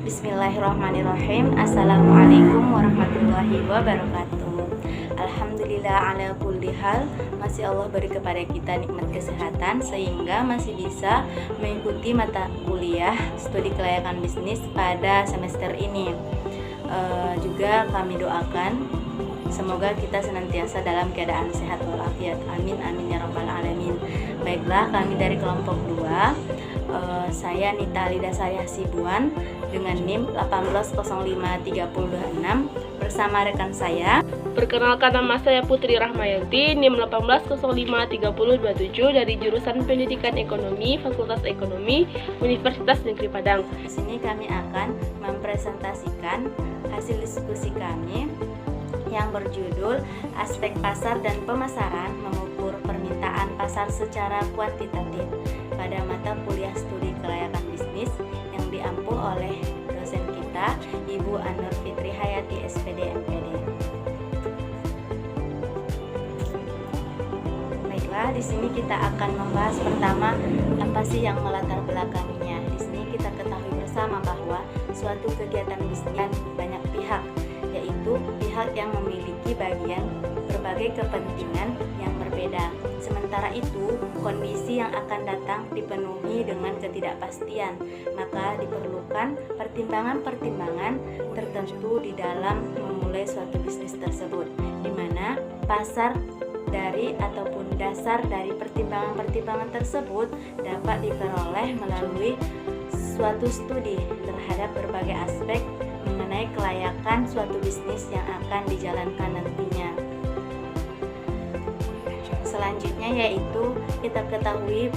Bismillahirrahmanirrahim. Assalamualaikum warahmatullahi wabarakatuh. Alhamdulillah ala kulli hal. Masih Allah beri kepada kita nikmat kesehatan sehingga masih bisa mengikuti mata kuliah studi kelayakan bisnis pada semester ini. Juga kami doakan semoga kita senantiasa dalam keadaan sehat walafiat. Amin amin ya rabbal alamin. Baiklah, kami dari kelompok 2. Saya Nita Alida Sariah Sibuan dengan NIM 18053026 bersama rekan saya. Perkenalkan, nama saya Putri Rahmayanti, NIM 18053027 dari jurusan Pendidikan Ekonomi, Fakultas Ekonomi, Universitas Negeri Padang. Di sini kami akan mempresentasikan hasil diskusi kami yang berjudul Aspek Pasar dan Pemasaran Mengukur Permintaan Pasar Secara Kuantitatif pada mata kuliah studi kelayakan bisnis yang diampu oleh dosen kita, Ibu Anur Fitri Hayati, SPD MPD. Baiklah, di sini kita akan membahas pertama apa sih yang melatar belakanginya. Di sini kita ketahui bersama bahwa suatu kegiatan bisnis banyak pihak, yaitu pihak yang memiliki berbagai kepentingan yang berbeda. Sementara itu, kondisi yang akan datang dipenuhi dengan ketidakpastian, maka diperlukan pertimbangan-pertimbangan tertentu di dalam memulai suatu bisnis tersebut, di mana pasar dari ataupun dasar dari pertimbangan-pertimbangan tersebut dapat diperoleh melalui suatu studi terhadap berbagai aspek mengenai kelayakan suatu bisnis yang akan dijalankan nantinya. Selanjutnya yaitu kita ketahui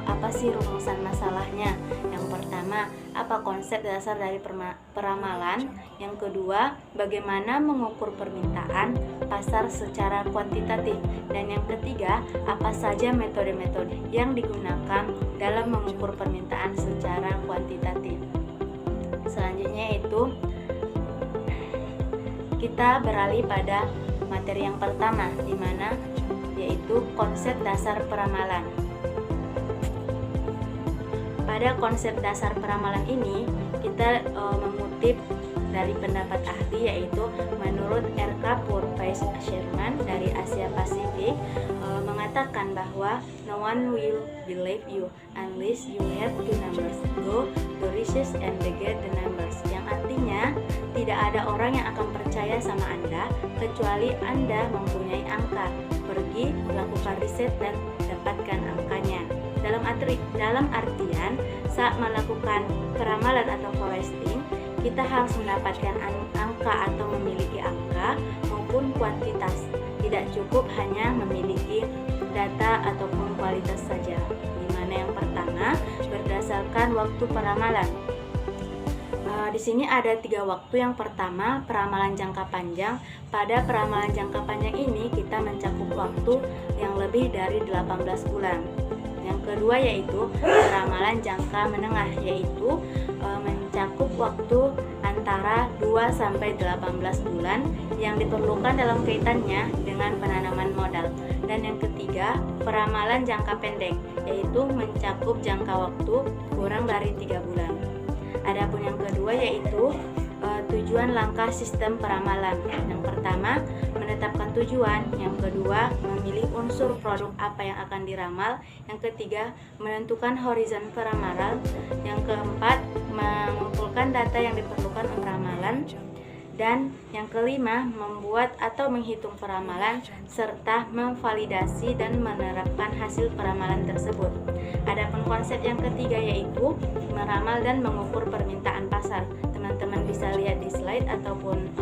apa sih rumusan masalahnya. Yang pertama, apa konsep dasar dari peramalan. Yang kedua, bagaimana mengukur permintaan pasar secara kuantitatif. Dan yang ketiga, apa saja metode-metode yang digunakan dalam mengukur permintaan secara kuantitatif. Selanjutnya yaitu kita beralih pada materi yang pertama, di mana yaitu konsep dasar peramalan. Pada konsep dasar peramalan ini kita mengutip dari pendapat ahli, yaitu menurut R.K. Purvis Sherman dari Asia Pasifik mengatakan bahwa no one will believe you unless you have two numbers, go the research and get the numbers, yang artinya tidak ada orang yang akan percaya sama Anda kecuali Anda mempunyai angka. Pergi, lakukan riset dan dapatkan angkanya. Dalam artian saat melakukan peramalan atau forecasting, kita harus mendapatkan angka atau memiliki angka maupun kuantitas. Tidak cukup hanya memiliki data ataupun kualitas saja. Di mana yang pertama, berdasarkan waktu peramalan. Di sini ada 3 waktu. Yang pertama, peramalan jangka panjang. Pada peramalan jangka panjang ini kita mencakup waktu yang lebih dari 18 bulan. Yang kedua yaitu peramalan jangka menengah, yaitu mencakup waktu antara 2 sampai 18 bulan yang diperlukan dalam kaitannya dengan penanaman modal. Dan yang ketiga, peramalan jangka pendek, yaitu mencakup jangka waktu kurang dari 3 bulan. Adapun yang kedua yaitu tujuan langkah sistem peramalan. Yang pertama, menetapkan tujuan. Yang kedua, memilih unsur produk apa yang akan diramal. Yang ketiga, menentukan horizon peramalan. Yang keempat, mengumpulkan data yang diperlukan untuk peramalan. Dan yang kelima, membuat atau menghitung peramalan serta memvalidasi dan menerapkan hasil peramalan tersebut. Adapun konsep yang ketiga yaitu meramal dan mengukur permintaan pasar. Teman-teman bisa lihat di slide ataupun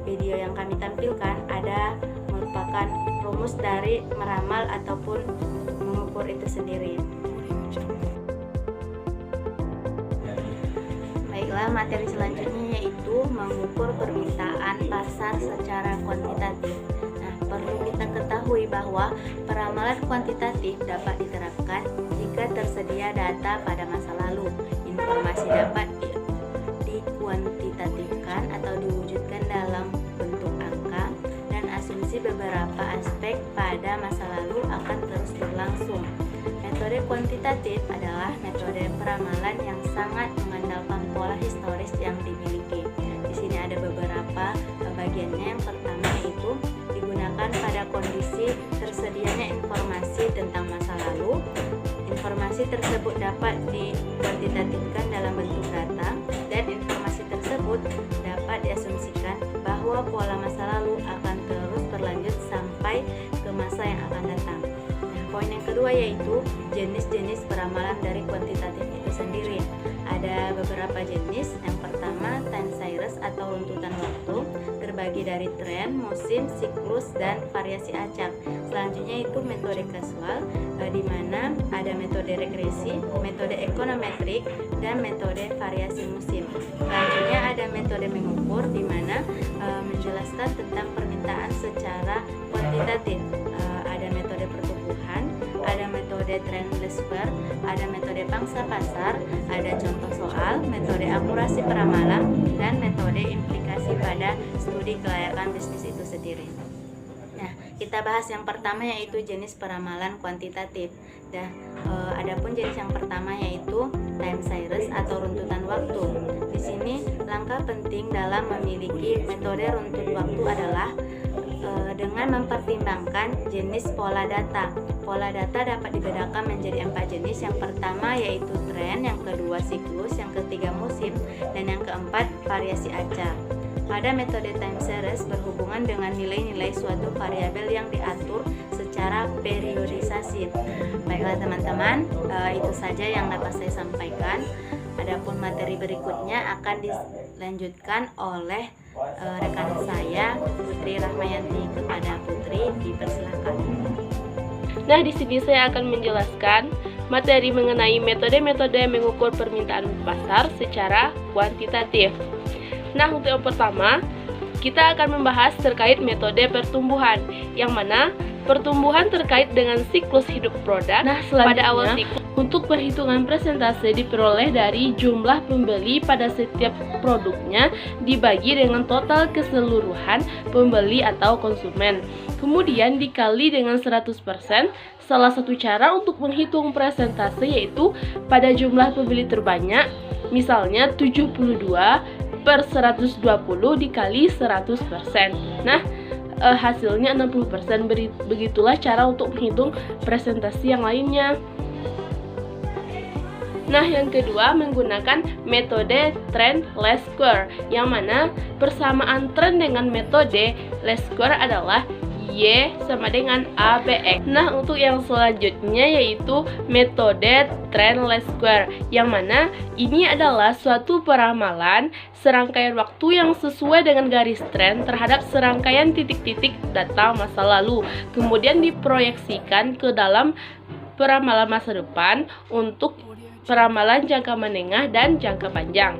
video yang kami tampilkan, ada merupakan rumus dari meramal ataupun mengukur itu sendiri. Baiklah, materi selanjutnya yaitu mengukur permintaan pasar secara kuantitatif. Nah, perlu kita ketahui bahwa peramalan kuantitatif dapat diterapkan jika tersedia data pada masa lalu. Informasi dapat dikuantitatifkan atau diwujudkan dalam bentuk angka, dan asumsi beberapa aspek pada masa lalu akan terus berlangsung. metode kuantitatif adalah metode peramalan yang sangat mengandalkan pola historis yang dimiliki. Di sini ada beberapa bagiannya. Yang pertama yaitu digunakan pada kondisi tersedianya informasi tentang masa lalu. Informasi tersebut dapat dikuantitatifkan dalam bentuk data, dan informasi tersebut dapat diasumsikan bahwa pola masa lalu akan terus berlanjut sampai ke masa yang akan datang. Nah, poin yang kedua yaitu jenis-jenis peramalan dari kuantitatif itu sendiri. Ada beberapa jenis. Yang pertama, time series atau runtutan waktu, terbagi dari tren, musim, siklus, dan variasi acak. Selanjutnya itu metode kasual, di mana ada metode regresi, metode ekonometrik, dan metode variasi musim. Selanjutnya ada metode mengukur, di mana menjelaskan tentang permintaan secara kuantitatif. Ada metode pertumbuhan, ada metode trend Lesper, ada metode pangsa pasar, ada contoh soal, metode akurasi peramalan, dan metode implikasi pada studi kelayakan bisnis itu sendiri. Nah, kita bahas yang pertama yaitu jenis peramalan kuantitatif. Adapun jenis yang pertama yaitu time series atau runtutan waktu. Di sini langkah penting dalam memiliki metode runtut waktu adalah dengan mempertimbangkan jenis pola data. Pola data dapat dibedakan menjadi 4 jenis. Yang pertama yaitu tren, yang kedua siklus, yang ketiga musim, dan yang keempat variasi acak. Pada metode time series berhubungan dengan nilai-nilai suatu variabel yang diatur secara periodisasi. Baiklah teman-teman, itu saja yang dapat saya sampaikan. Adapun materi berikutnya akan dilanjutkan oleh rekan saya Putri Rahmayanti. Kepada Putri dipersilakan. Nah, di sini saya akan menjelaskan materi mengenai metode-metode mengukur permintaan pasar secara kuantitatif. Nah, untuk yang pertama, kita akan membahas terkait metode pertumbuhan, yang mana pertumbuhan terkait dengan siklus hidup produk. Nah, pada awal siklus, untuk perhitungan persentase diperoleh dari jumlah pembeli pada setiap produknya dibagi dengan total keseluruhan pembeli atau konsumen. Kemudian dikali dengan 100%. Salah satu cara untuk menghitung persentase yaitu pada jumlah pembeli terbanyak, misalnya 72/120 dikali 100%. Nah, hasilnya 60%. Begitulah cara untuk menghitung presentasi yang lainnya. Nah, yang kedua menggunakan metode trend least square, yang mana persamaan tren dengan metode least square adalah Y sama dengan ABX. Nah, untuk yang selanjutnya yaitu metode trend least square, yang mana ini adalah suatu peramalan serangkaian waktu yang sesuai dengan garis tren terhadap serangkaian titik-titik data masa lalu, kemudian diproyeksikan ke dalam peramalan masa depan untuk peramalan jangka menengah dan jangka panjang.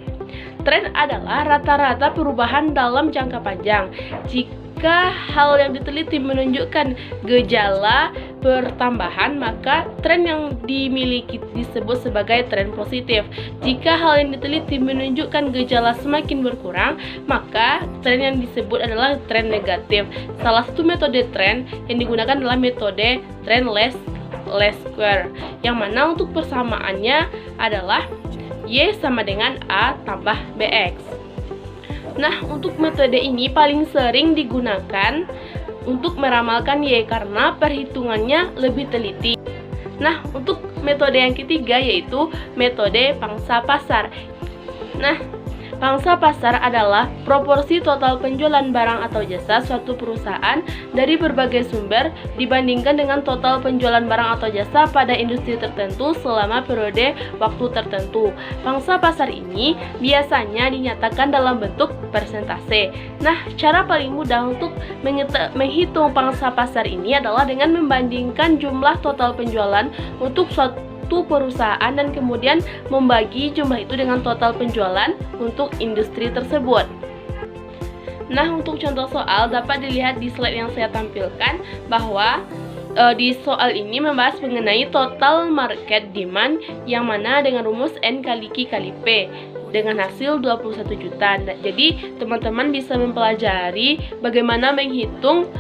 Tren adalah rata-rata perubahan dalam jangka panjang. Jika hal yang diteliti menunjukkan gejala pertambahan, maka tren yang dimiliki disebut sebagai tren positif. Jika hal yang diteliti menunjukkan gejala semakin berkurang, maka tren yang disebut adalah tren negatif. Salah satu metode tren yang digunakan adalah metode trend least square, yang mana untuk persamaannya adalah Y sama dengan A tambah BX. Nah, untuk metode ini paling sering digunakan untuk meramalkan Y karena perhitungannya lebih teliti. Nah, untuk metode yang ketiga yaitu metode pangsa pasar. Nah, pangsa pasar adalah proporsi total penjualan barang atau jasa suatu perusahaan dari berbagai sumber dibandingkan dengan total penjualan barang atau jasa pada industri tertentu selama periode waktu tertentu. Pangsa pasar ini biasanya dinyatakan dalam bentuk persentase. Nah, cara paling mudah untuk menghitung pangsa pasar ini adalah dengan membandingkan jumlah total penjualan untuk suatu perusahaan dan kemudian membagi jumlah itu dengan total penjualan untuk industri tersebut. Nah, untuk contoh soal dapat dilihat di slide yang saya tampilkan bahwa di soal ini membahas mengenai total market demand, yang mana dengan rumus N kali Q kali P dengan hasil 21 juta. Jadi teman-teman bisa mempelajari bagaimana menghitung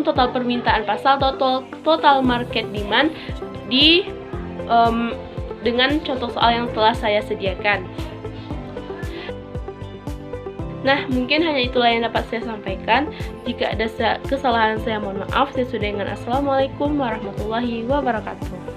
total permintaan pasar, total market demand dengan contoh soal yang telah saya sediakan. Nah, mungkin hanya itulah yang dapat saya sampaikan. Jika ada kesalahan saya mohon maaf. Saya sudah dengan Assalamualaikum warahmatullahi wabarakatuh.